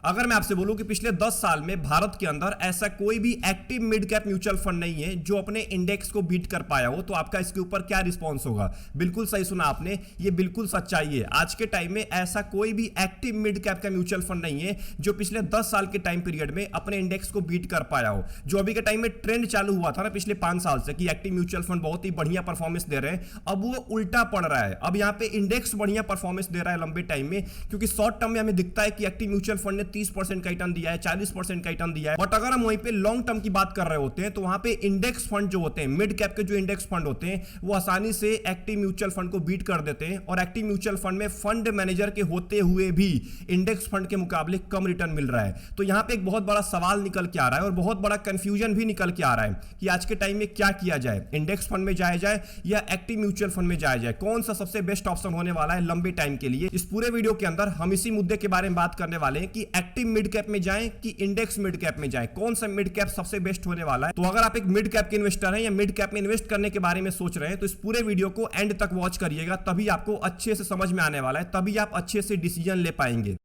अगर मैं आपसे बोलूं कि पिछले 10 साल में भारत के अंदर ऐसा कोई भी active mid cap mutual fund नहीं है जो अपने इंडेक्स को बीट कर पाया हो, तो आपका इसके ऊपर क्या रिस्पॉन्स होगा? बिल्कुल सही सुना आपने, ये बिल्कुल सच्चाई है। आज के टाइम में ऐसा कोई भी एक्टिव मिड कैप का म्यूचुअल फंड नहीं है जो पिछले 10 साल के टाइम पीरियड में अपने इंडेक्स को बीट कर पाया हो। जो अभी के टाइम में ट्रेंड चालू हुआ था ना पिछले 5 साल से कि एक्टिव म्यूचुअल फंड बहुत ही बढ़िया परफॉर्मेंस दे रहे हैं, अब वो उल्टा पड़ रहा है। अब यहाँ पे इंडेक्स बढ़िया परफॉर्मेंस दे रहा है लंबे टाइम में, क्योंकि शॉर्ट टर्म में हमें दिखता है कि एक्टिव म्यूचुअल फंड ने 30% का रिटर्न दिया है, 40% का रिटर्न दिया है। बट अगर हम वहीं पे लॉन्ग टर्म की बात कर रहे होते हैं तो वहां पे इंडेक्स फंड जो होते हैं, मिड कैप के जो इंडेक्स फंड होते हैं, वो आसानी से एक्टिव म्यूचुअल फंड को बीट कर देते हैं। और एक्टिव म्यूचुअल फंड में फंड मैनेजर के होते हुए भी इंडेक्स फंड के मुकाबले कम रिटर्न मिल रहा है। तो यहां पे एक बहुत बड़ा सवाल निकल के आ रहा है और बहुत बड़ा कंफ्यूजन भी निकल के आ रहा है कि आज के टाइम में क्या किया जाए, इंडेक्स फंड में जाया जाए या एक्टिव म्यूचुअल फंड में जाया जाए, कौन सा सबसे बेस्ट ऑप्शन होने वाला है लंबे टाइम के लिए। इस पूरे वीडियो के अंदर हम इसी मुद्दे के बारे में बात करने वाले हैं कि एक्टिव मिड कैप में जाएं कि इंडेक्स मिड कैप में जाएं, कौन सा मिड कैप सबसे बेस्ट होने वाला है। तो अगर आप एक मिड कैप के इन्वेस्टर हैं या मिड कैप में इन्वेस्ट करने के बारे में सोच रहे हैं तो इस पूरे वीडियो को एंड तक वॉच करिएगा, तभी आपको अच्छे से समझ में आने वाला है, तभी आप अच्छे से डिसीजन ले पाएंगे।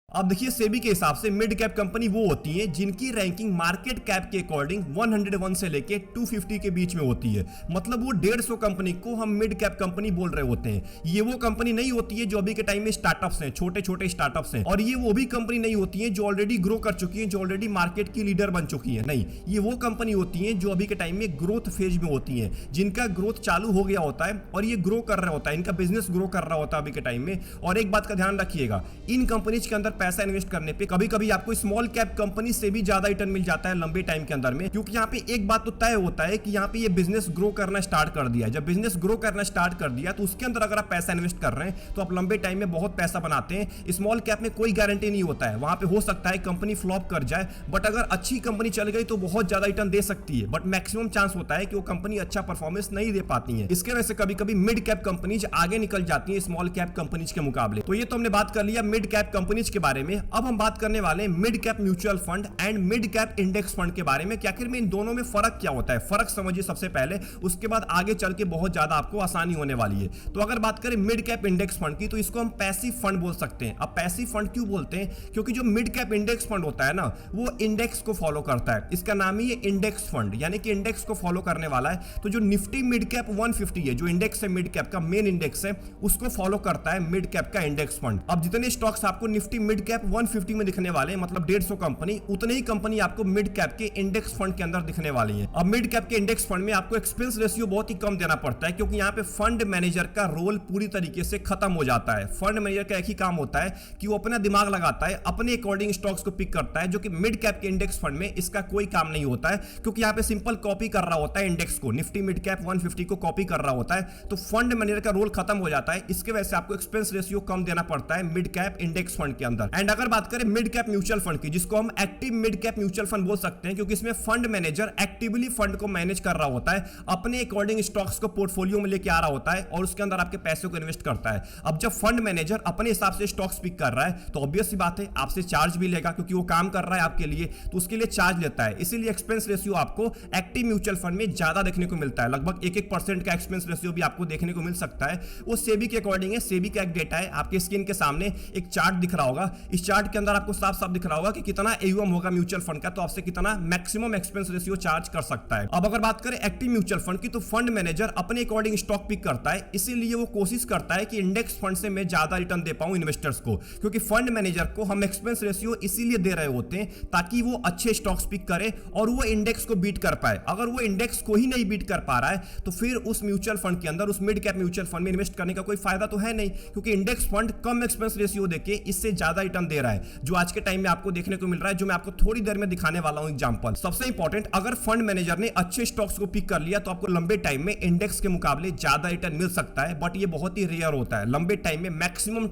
अब देखिए, सेबी के हिसाब से मिड कैप कंपनी वो होती है जिनकी रैंकिंग मार्केट कैप के अकॉर्डिंग 101 से लेके 250 के बीच में होती है। मतलब वो 150 कंपनी को हम मिड कैप कंपनी बोल रहे होते हैं। ये वो कंपनी नहीं होती है जो अभी के टाइम में स्टार्टअप्स हैं, छोटे छोटे स्टार्टअप्स हैं, और ये वो भी कंपनी नहीं होती है जो ऑलरेडी ग्रो कर चुकी है, जो ऑलरेडी मार्केट की लीडर बन चुकी है। नहीं, ये वो कंपनी होती है जो अभी के टाइम में ग्रोथ फेज में होती है, जिनका ग्रोथ चालू हो गया होता है और ये ग्रो कर रहा होता है, इनका बिजनेस ग्रो कर रहा होता है अभी के टाइम में। और एक बात का ध्यान रखिएगा, इन कंपनीज के अंदर पैसा इन्वेस्ट करने पे कभी कभी आपको स्मॉल कैप कंपनी से भी ज्यादा रिटर्न मिल जाता है लंबे टाइम के अंदर में, क्योंकि यहाँ पे एक बात तो तय होता है कि यहाँ पे ये बिजनेस ग्रो करना स्टार्ट कर दिया है। जब बिजनेस ग्रो करना स्टार्ट कर दिया तो उसके अंदर अगर आप पैसा इन्वेस्ट कर रहे हैं तो आप लंबे टाइम में बहुत पैसा बनाते हैं। स्मॉल कैप में कोई गारंटी नहीं होता है, वहां पे हो सकता है कंपनी फ्लॉप कर जाए, बट अगर अच्छी कंपनी चल गई तो बहुत ज्यादा रिटर्न दे सकती है, बट मैक्सिमम चांस होता है कि वो कंपनी अच्छा परफॉर्मेंस नहीं दे पाती है। इसके वजह से कभी कभी मिड कैप कंपनीज आगे निकल जाती है स्मॉल कैप कंपनीज के मुकाबले। तो ये तो हमने बात कर लिया मिड कैप कंपनीज के बारे में। अब हम बात करने वाले mid cap mutual fund and mid cap index fund के बारे में कि आखिर में इन दोनों में फर्क क्या होता है। फर्क समझिए सबसे पहले, उसके बाद आगे चल के बहुत ज्यादा आपको आसानी होने वाली है। तो अगर बात करें मिड कैप इंडेक्स फंड की तो इसको हम पैसिव फंड बोल सकते हैं। अब पैसिव फंड क्यों बोलते हैं? क्योंकि जो मिड कैप इंडेक्स फंड होता है ना, वो इंडेक्स को फॉलो करता है। इसका नाम ही है इंडेक्स फंड, यानी कि इंडेक्स को फॉलो करने वाला है। तो जो निफ्टी मिड कैप 150 है, जो इंडेक्स है मिड कैप का, मेन इंडेक्स है, उसको फॉलो करता है मिड कैप का इंडेक्स फंड। अब जितने स्टॉक्स आपको निफ्टी मिड कैप 150 में दिखने वाले हैं, मतलब 150 कंपनी, उतने ही कंपनी आपको मिड कैप के इंडेक्स फंड के अंदर दिखने वाली है। अब मिड कैप के इंडेक्स फंड में आपको एक्सपेंस रेशियो बहुत ही कम देना पड़ता है, क्योंकि यहाँ पे फंड मैनेजर का रोल पूरी तरीके से खत्म हो जाता है। फंड मैनेजर का एक ही काम होता है कि वो अपना दिमाग लगाता है, अपने अकॉर्डिंग स्टॉक्स को पिक करता है, जो कि मिड कैप के इंडेक्स फंड में इसका कोई काम नहीं होता है, क्योंकि यहाँ पे सिंपल कॉपी कर रहा होता है इंडेक्स को, निफ्टी मिड कैप 150 को कॉपी कर रहा होता है। तो फंड मैनेजर का रोल खत्म हो जाता है, इसके वजह से आपको एक्सपेंस रेशियो कम देना पड़ता है मिड कैप इंडेक्स फंड के अंदर। एंड अगर बात करें मिड कैप म्यूचुअल फंड की, जिसको हम active mid cap mutual fund बोल सकते हैं, क्योंकि इसमें फंड मैनेजर एक्टिवली फंड को मैनेज कर रहा होता है, अपने अकॉर्डिंग स्टॉक्स को पोर्टफोलियो में लेके आ रहा होता है और उसके अंदर आपके पैसे को इन्वेस्ट करता है। अब जब फंड मैनेजर अपने हिसाब से स्टॉक्स पिक कर रहा है तो ऑब्वियस सी बात है आपसे चार्ज भी लेगा, क्योंकि वो काम कर रहा है आपके लिए, तो उसके लिए चार्ज लेता है। इसीलिए एक्सपेंस रेशियो आपको एक्टिव म्यूचुअल फंड में ज्यादा देखने को मिलता है, लगभग 1% का एक्सपेंस रेशियो भी आपको देखने को मिल सकता है। वो सेबी के अकॉर्डिंग है, सेबी का एक डेटा है, आपके स्क्रीन के सामने एक चार्ट दिख रहा होगा। इस चार्ट के अंदर आपको साफ साफ दिख रहा होगा कि कितना एयूएम होगा म्यूचुअल फंड का, तो आपसे कितना मैक्सिमम एक्सपेंस रेशियो चार्ज कर सकता है। अब अगर बात करें एक्टिव म्यूचुअल फंड की, तो फंड मैनेजर अपने अकॉर्डिंग स्टॉक पिक करता है, इसीलिए वो कोशिश करता है कि इंडेक्स फंड से मैं ज्यादा रिटर्न दे पाऊं इन्वेस्टर्स को, क्योंकि फंड मैनेजर को हम एक्सपेंस रेशियो इसीलिए दे रहे होते हैं ताकि वो अच्छे स्टॉक्स पिक करे और वो इंडेक्स को बीट कर पाए। अगर वो इंडेक्स को ही नहीं बीट कर पा रहा है तो फिर उस म्यूचुअल फंड के अंदर, उस मिड कैप म्यूचुअल फंड में इन्वेस्ट करने का कोई फायदा तो है नहीं, क्योंकि इंडेक्स फंड कम एक्सपेंस रेशियो देके इससे ज्यादा रिटर्न दे रहा है, जो आज के टाइम में आपको देखने को मिल रहा है, जो मैं आपको थोड़ी देर में दिखाने वाला हूं एग्जांपल। सबसे इंपॉर्टेंट, अगर फंड मैनेजर ने अच्छे स्टॉक्स को पिक कर लिया तो आपको लंबे टाइम में इंडेक्स के मुकाबले ज्यादा रिटर्न मिल सकता है, बट ये बहुत ही रेयर होता है। लंबे टाइम में मैक्सिमम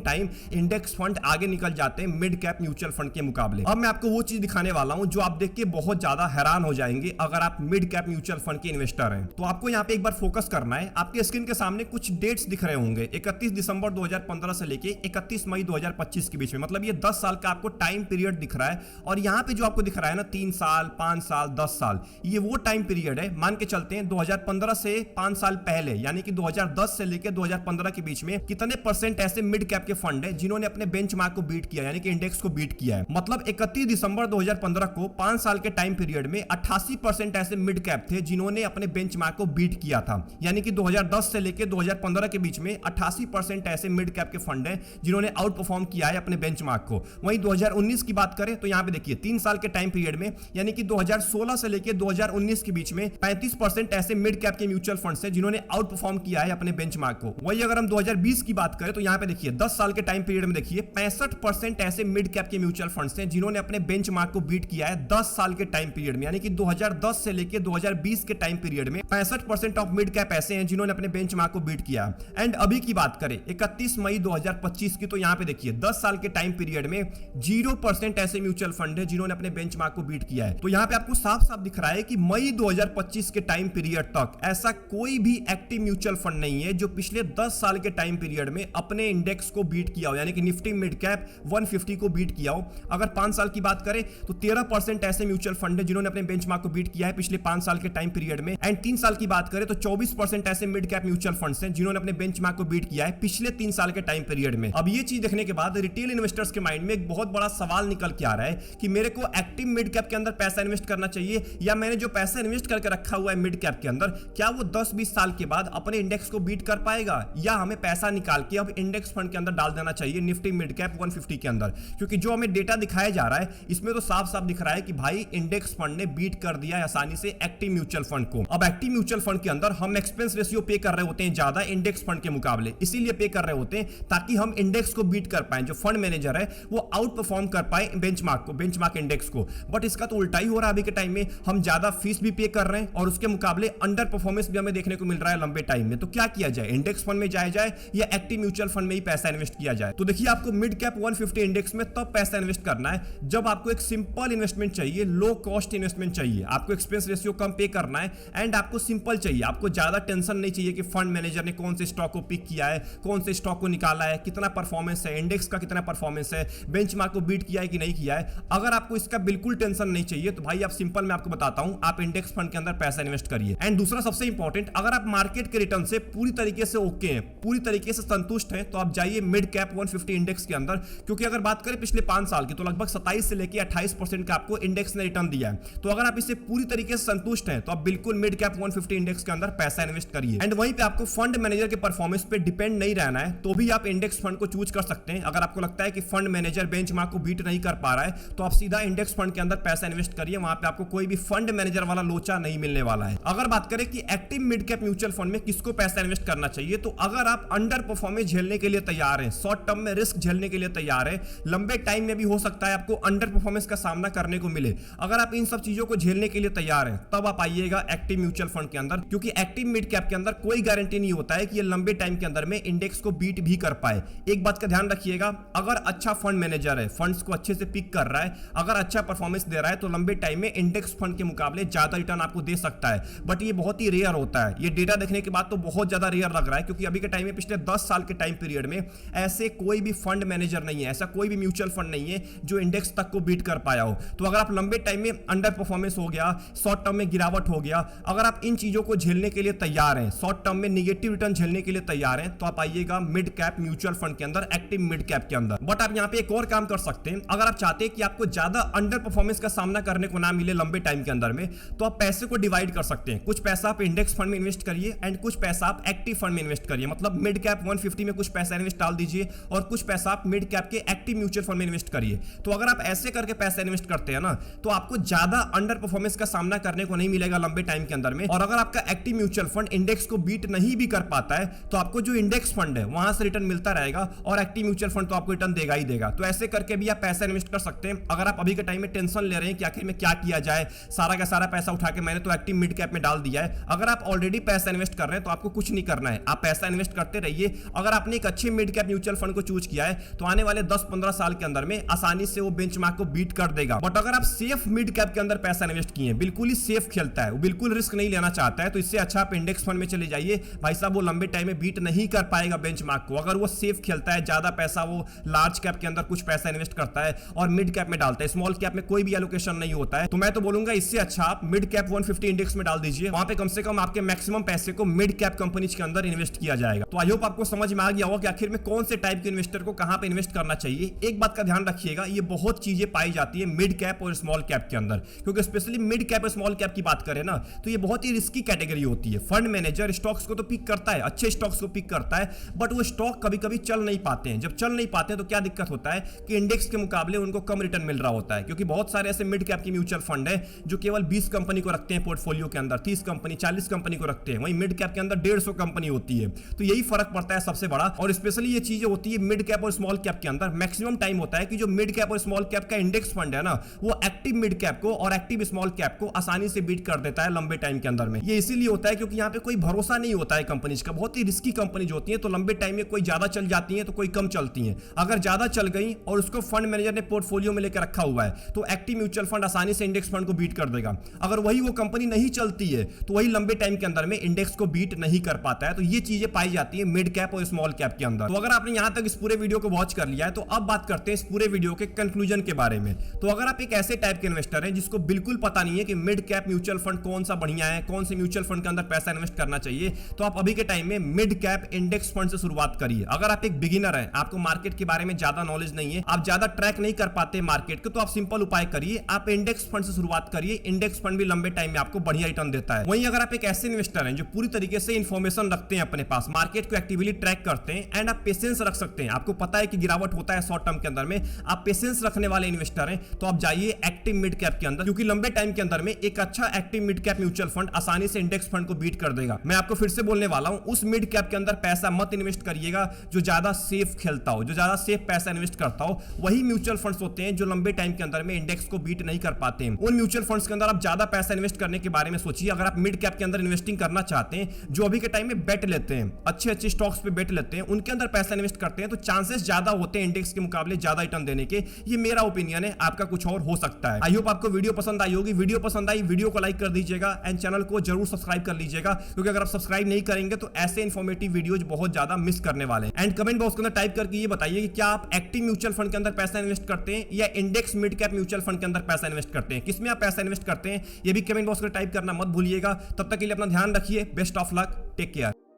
टाइम इंडेक्स फंड आगे निकल जाते हैं मिड कैप म्यूचुअल फंड के मुकाबले। अब मैं आपको वो चीज दिखाने वाला हूं जो आप देख के बहुत ज्यादा हैरान हो जाएंगे अगर आप मिड कैप म्यूचुअल फंड के इन्वेस्टर हैं। तो आपको यहाँ पे एक बार फोकस करना है। आपके स्क्रीन के सामने कुछ डेट्स दिख रहे होंगे, 31 दिसंबर 2015 से लेके 31 मई 2025 2025 के बीच में, मतलब ये 10 साल का आपको टाइम पीरियड दिख रहा है। और यहाँ पे जो आपको दिख रहा है ना 3 साल, 5 साल, 10 साल, ये वो टाइम पीरियड है। मान के चलते हैं 2015 से 5 साल पहले यानी कि 2010 से लेकर 2015 के बीच में कितने परसेंट ऐसे मिड कैप के फंड है जिन्होंने अपने बेंचमार्क को बीट किया, यानी कि इंडेक्स को बीट किया है। मतलब 31 दिसंबर 2015 को 5 साल के टाइम पीरियड में 88% ऐसे मिड कैप थे जिन्होंने अपने बेंचमार्क को बीट किया था। यानी कि 2010 से लेकर 2015 के बीच में 88% ऐसे मिड कैप के फंड हैं जिन्होंने आउट परफॉर्म किया है अपने बेंचमार्क को। वहीं 2019 की बात करें तो यहां पे देखिए 3 साल के टाइम पीरियड में यानी कि 2016 से लेकर 2019 के बीच में 35% ऐसे मिड कैप के म्यूचुअल फंड्स हैं जिन्होंने आउट परफॉर्म किया है अपने बेंचमार्क को। वहीं अगर हम 2020 की बात करें तो यहां पे देखिए 10 साल के टाइम पीरियड में देखिए 65% ऐसे मिड कैप के म्यूचुअल फंड्स हैं जिन्होंने अपने बेंचमार्क को बीट किया है 10 साल के टाइम पीरियड में। यानी कि 2010 से लेकर 2020 के टाइम पीरियड में 65% ऑफ मिड कैप ऐसे हैं जिन्होंने अपने बेंचमार्क को बीट किया। एंड अभी की बात करें 31 मई 2025 की, तो यहां पे देखिए 10 साल के टाइम पीरियड में 0% ऐसे म्यूचुअल फंड है जिन्होंने अपने बेंचमार्क को बीट किया है। तो यहां पे आपको साफ साफ दिख रहा है कि मई 2025 के टाइम पीरियड तक ऐसा कोई भी एक्टिव म्यूचुअल फंड नहीं है जो पिछले 10 साल के टाइम पीरियड में अपने इंडेक्स को बीट किया हो, यानी कि निफ्टी मिड कैप 150 को बीट किया हो। अगर 5 साल की बात करें तो 13% ऐसे म्यूचुअल फंड है जिन्होंने अपने बेंचमार्क को बीट किया है पिछले 5 साल के टाइम पीरियड में। एंड 3 साल की बात करें तो 24% ऐसे मिड कैप म्यूचुअल फंड्स हैं जिन्होंने अपने बेंचमार्क को बीट किया है पिछले 3 साल के टाइम पीरियड में। अब ये चीज देखने के बाद रिटेल इन्वेस्टर्स के माइंड में एक बहुत बड़ा सवाल निकल के आ रहा है कि मेरे को एक्टिव मिड कैप के अंदर पैसा इन्वेस्ट करना चाहिए या मैंने जो पैसा इन्वेस्ट करके रखा हुआ है मिड कैप के अंदर, क्या वो 10-20 साल के बाद अपने इंडेक्स को बीट कर पाएगा, या हमें पैसा निकाल के अब इंडेक्स फंड के अंदर डाल देना चाहिए निफ्टी मिड कैप 150 के अंदर। क्योंकि जो हमें डेटा दिखाया जा रहा है इसमें तो साफ साफ दिख रहा है कि भाई इंडेक्स फंड ने बीट कर दिया है आसानी से एक्टिव म्यूचुअल फंड को। अब एक्टिव म्यूचुअल फंड के अंदर हम एक्सपेंस रेशियो पे कर रहे होते हैं ज्यादा इंडेक्स फंड के मुकाबले, इसीलिए पे कर रहे होते हैं ताकि हम इंडेक्स को बीट कर पाए, जो फंड मैनेजर है वो आउट परफॉर्म कर पाए बेंचमार्क को, बेंचमार्क इंडेक्स को। बट इसका तो उल्टा ही हो रहा है अभी के टाइम में, हम ज्यादा फीस भी पे कर रहे हैं और उसके मुकाबले अंडर परफॉर्मेंस भी हमें देखने को मिल रहा है लंबे टाइम में। तो क्या किया जाए, इंडेक्स फंड में जाया जाए या एक्टिव म्यूचुअल फंड में ही पैसा इन्वेस्ट किया जाए? तो देखिए आपको मिड कैप 150 इंडेक्स में तब पैसा इन्वेस्ट करना है जब आपको एक सिंपल इन्वेस्टमेंट चाहिए, लो कॉस्ट इन्वेस्टमेंट चाहिए, आपको एक्सपेंस रेशियो कम पे करना है एंड आपको सिंपल चाहिए, आपको ज्यादा टेंशन नहीं चाहिए कि फंड मैनेजर ने कौन से स्टॉक को पिक किया है, कौन से स्टॉक को निकाला है, कितना परफॉर्मेंस है, इंडेक्स का कितना परफॉर्मेंस है, बेंचमार्क को बीट किया है कि नहीं किया है। अगर आपको इसका बिल्कुल टेंशन नहीं चाहिए तो भाई आप सिंपल मैं आपको बताता हूं, आप इंडेक्स फंड के अंदर पैसा इन्वेस्ट करिए। एंड दूसरा सबसे इंपॉर्टेंट, अगर आप मार्केट के रिटर्न से पूरी तरीके से ओके हैं, पूरी तरीके से संतुष्ट हैं, तो आप जाइए मिड कैप 150 इंडेक्स के अंदर। क्योंकि अगर बात करें पिछले 5 साल की तो लगभग 27 से लेकर 28% का आपको इंडेक्स ने रिटर्न दिया है। तो अगर आप इससे पूरी तरीके से संतुष्ट हैं तो आप बिल्कुल मिड कैप 150 इंडेक्स के अंदर पैसा इन्वेस्ट करिए। एंड वहीं पे आपको फंड मैनेजर के परफॉर्मेंस पे डिपेंड नहीं रहना है, तो भी आप इंडेक्स फंड को चूज कर सकते हैं। अगर आपको लगता है कि फंड मैनेजर बेंचमार्क को बीट नहीं कर पा रहा है तो आप सीधा इंडेक्स फंड के अंदर पैसा इन्वेस्ट करिए, वहां पे आपको कोई भी फंड मैनेजर वाला लोचा नहीं मिलने वाला है। अगर बात करें कि active mid cap mutual fund में किसको पैसा इन्वेस्ट करना चाहिए, तो अगर आप अंडर परफॉर्मेंस झेलने के लिए तैयार हैं, शॉर्ट टर्म में रिस्क झेलने के लिए तैयार है, लंबे टाइम में भी हो सकता है आपको अंडर परफॉर्मेंस का सामना करने को मिले, अगर आप इन सब चीजों को झेलने के लिए तैयार हैं तब आप आइएगा एक्टिव म्यूचुअल फंड के अंदर। क्योंकि एक्टिव मिड कैप के अंदर कोई गारंटी नहीं होता है कि ये लंबे टाइम के अंदर में इंडेक्स को बीट भी कर पाए। एक बात का ध्यान रखिएगा, अगर अच्छा फंड मैनेजर है, फंड्स को अच्छे से पिक कर रहा है, अगर अच्छा परफॉर्मेंस दे रहा है तो लंबे टाइम में इंडेक्स फंड के मुकाबले ज्यादा रिटर्न आपको दे सकता है। बट ये बहुत ही रेयर होता है, ये डेटा देखने के बाद तो बहुत ज्यादा रेयर लग रहा है, क्योंकि अभी के टाइम में पिछले 10 साल के टाइम पीरियड में ऐसे कोई भी फंड मैनेजर नहीं है, ऐसा कोई भी म्यूचुअल फंड नहीं है जो इंडेक्स तक को बीट कर पाया हो। तो अगर आप लंबे टाइम में अंडर परफॉर्मेंस हो गया, शॉर्ट टर्म में गिरावट हो गया, अगर आप इन चीजों को झेलने के लिए तैयार हैं, शॉर्ट टर्म में निगेटिव रिटर्न झेलने के लिए तैयार हैं, तो आप आइएगा मिड कैप म्यूचुअल फंड के अंदर, एक्टिव मिड कैप के अंदर। बट आप यहां पे एक और काम कर सकते हैं, अगर आप चाहते हैं कि आपको ज्यादा अंडर परफॉर्मेंस का सामना करने को ना मिले लंबे टाइम के अंदर में, तो आप पैसे को डिवाइड कर सकते हैं। कुछ पैसा आप इंडेक्स फंड में इन्वेस्ट करिए एंड कुछ पैसा आप एक्टिव फंड में इन्वेस्ट करिए। मतलब मिड कैप 150 में कुछ पैसा इन्वेस्ट डाल दीजिए और कुछ पैसा आप मिड कैप के एक्टिव म्यूचुअल फंड में इन्वेस्ट करिए। तो अगर आप ऐसे करके पैसा इन्वेस्ट करते हैं ना, तो आपको ज्यादा अंडर परफॉर्मेंस का सामना करने को नहीं मिलेगा लंबे टाइम के अंदर में। और अगर आपका एक्टिव म्यूचुअल फंड इंडेक्स को बीट नहीं भी कर पाता है तो आपको जो इंडेक्स फंड है वहां से रिटर्न मिलता रहेगा और एक्टिव म्यूचुअल फंड तो आपको रिटर्न देगा ही देगा। तो ऐसे करके भी आप पैसा इन्वेस्ट कर सकते हैं। अगर आप अभी के टाइम में टेंशन ले रहे हैं कि आखिर में क्या किया जाए, सारा का सारा पैसा उठा के मैंने तो एक्टिव मिड कैप में डाल दिया है, अगर आप ऑलरेडी पैसा इन्वेस्ट कर रहे हैं तो आपको कुछ नहीं करना है, आप पैसा इन्वेस्ट करते रहिए। अगर आपने एक अच्छे मिड कैप म्यूचुअल फंड को चूज किया है तो आने वाले 10-15 साल के अंदर में आसानी से वो बेंचमार्क को बीट कर देगा। बट अगर आप सेफ मिड कैप के अंदर पैसा इन्वेस्ट किए, बिल्कुल ही सेफ खेलता है, वो बिल्कुल रिस्क नहीं लेना चाहता है, तो इससे अच्छा आप इंडेक्स फंड में चले जाइए। भाई साहब वो लंबे टाइम में बीट नहीं कर पाएगा बेंचमार्क को। अगर वो सेफ खेलता है, ज्यादा पैसा वो वो लार्ज कैप के अंदर कुछ पैसा इन्वेस्ट करता है और मिड कैप में डालता है, स्मॉल कैप में कोई भी एलोकेशन नहीं होता है। तो मैं तो बोलूंगा इससे अच्छा आप मिड कैप 150 इंडेक्स में डाल दीजिए, वहां पे कम से कम आपके मैक्सिमम पैसे को मिड कैप कंपनीज के अंदर इन्वेस्ट किया जाएगा। तो आई होप आपको समझ में आ गया होगा कि आखिर में कौन से टाइप के इन्वेस्टर को कहां पे इन्वेस्ट करना चाहिए। एक बात का ध्यान रखिएगा, ये बहुत चीजें पाई जाती है मिड कैप और स्मॉल कैप के अंदर, क्योंकि स्पेशली मिड कैप और स्मॉल कैप की बात करें ना तो ये बहुत ही रिस्की कैटेगरी होती है। फंड मैनेजर स्टॉक्स को तो पिक करता है, अच्छे स्टॉक्स को पिक करता है, बट वो स्टॉक कभी कभी चल नहीं पाते हैं। जब चल नहीं पाते हैं तो क्या दिक्कत होता है कि इंडेक्स के मुकाबले उनको कम रिटर्न मिल रहा होता है, क्योंकि बहुत सारे ऐसे मिड कैप के म्यूचुअल फंड है जो केवल 20 कंपनी को रखते हैं पोर्टफोलियो के अंदर, 30 कंपनी 40 कंपनी को रखते हैं, वहीं मिड कैप के अंदर 150 कंपनी होती है। तो यही फर्क पड़ता है सबसे बड़ा। और स्पेशली ये चीजें होती है मिड कैप और स्मॉल कैप के अंदर। मैक्सिमम टाइम होता है कि जो मिड कैप और स्मॉल कैप का इंडेक्स फंड है ना, वो एक्टिव मिड कैप को और एक्टिव स्मॉल कैप को आसानी से बीट कर देता है लंबे टाइम के अंदर में। ये इसीलिए होता है क्योंकि यहाँ पे कोई भरोसा नहीं होता है कंपनीज का, बहुत ही रिस्की कंपनीज होती है। तो लंबे टाइम में कोई ज्यादा चल जाती है तो कोई कम चलती है। अगर ज्यादा चल गई और उसको फंड मैनेजर ने पोर्टफोलियो में लेकर रखा हुआ है तो एक्टिव म्यूचुअल फंड आसानी से इंडेक्स फंड को बीट कर देगा। अगर वही वो कंपनी नहीं चलती है तो वही लंबे टाइम के अंदर में इंडेक्स को बीट नहीं कर पाता है। तो ये चीजें पाई जाती है मिड कैप और स्मॉल कैप के अंदर। तो अगर आपने यहां तक इस पूरे वीडियो को वॉच कर लिया है तो अब बात करते हैं इस पूरे वीडियो के कंक्लूजन के बारे में। तो अगर आप एक ऐसे टाइप के इन्वेस्टर हैं जिसको बिल्कुल पता नहीं है कि मिड कैप म्यूचुअल फंड कौन सा बढ़िया है, कौन से म्यूचुअल फंड के अंदर पैसा इन्वेस्ट करना चाहिए, तो आप अभी के टाइम में मिड कैप इंडेक्स फंड से शुरुआत करिए। अगर आप एक बिगिनर हैं, आपको मार्केट के बारे में ज्यादा नॉलेज नहीं है, आप ज्यादा ट्रैक नहीं कर पाते मार्केट को, तो आप सिंपल उपाय करिए, आप इंडेक्स फंड से शुरुआत करिए। इंडेक्स फंड भी लंबे टाइम में आपको बढ़िया रिटर्न देता है। वहीं अगर आप एक ऐसे इन्वेस्टर हैं जो पूरी तरीके से इंफॉर्मेशन रखते हैं अपने पास, मार्केट को एक्टिवली ट्रैक करते हैं एंड आप पेशेंस रख सकते हैं, आपको पता है कि गिरावट होता है शॉर्ट टर्म के अंदर में, आप पेशेंस रखने वाले इन्वेस्टर हैं, तो आप जाइए एक्टिव मिड कैप के अंदर, क्योंकि लंबे टाइम के अंदर में एक अच्छा active mid cap mutual fund आसानी से इंडेक्स फंड को बीट कर देगा। मैं आपको फिर से बोलने वाला हूं, उस मिड कैप के अंदर पैसा मत इन्वेस्ट करिएगा जो ज्यादा सेफ खेलता हो, जो ज्यादा सेफ पैसा इन्वेस्ट करता हो। वही म्यूचुअल फंड्स होते हैं जो लंबे टाइम के अंदर में इंडेक्स को बीट नहीं कर पाते हैं। उन म्यूचुअल फंड्स के अंदर आप ज्यादा पैसा इन्वेस्ट करने के बारे में सोचिए। अगर आप मिड कैप के अंदर इन्वेस्टिंग करना चाहते हैं, जो अभी के टाइम में बेट लेते हैं, अच्छे अच्छे स्टॉक्स पे बेट लेते हैं, उनके अंदर पैसा इन्वेस्ट करते हैं, तो चांसेस ज्यादा होते हैं इंडेक्स के मुकाबले ज्यादा रिटर्न देने के। ये मेरा ओपिनियन है, आपका कुछ और हो सकता है। आई होप आपको वीडियो पसंद आई होगी। वीडियो पसंद आई, वीडियो को लाइक कर दीजिएगा एंड चैनल को जरूर सब्सक्राइब कर लीजिएगा, क्योंकि अगर आप सब्सक्राइब नहीं करेंगे तो ऐसे इंफॉर्मेटिव वीडियोज बहुत ज्यादा मिस करने वाले हैं। एंड कमेंट बॉक्स के अंदर टाइप करके ये बताइए कि क्या आप एक्टिव म्यूचुअल फंड के अंदर पैसा इन्वेस्ट करते हैं या index mid cap mutual fund के अंदर पैसा इन्वेस्ट करते हैं, किसमें आप पैसा इन्वेस्ट करते हैं, ये भी कमेंट बॉक्स में टाइप करना मत भूलिएगा। तब तक के लिए अपना ध्यान रखिए। Best of luck, take care.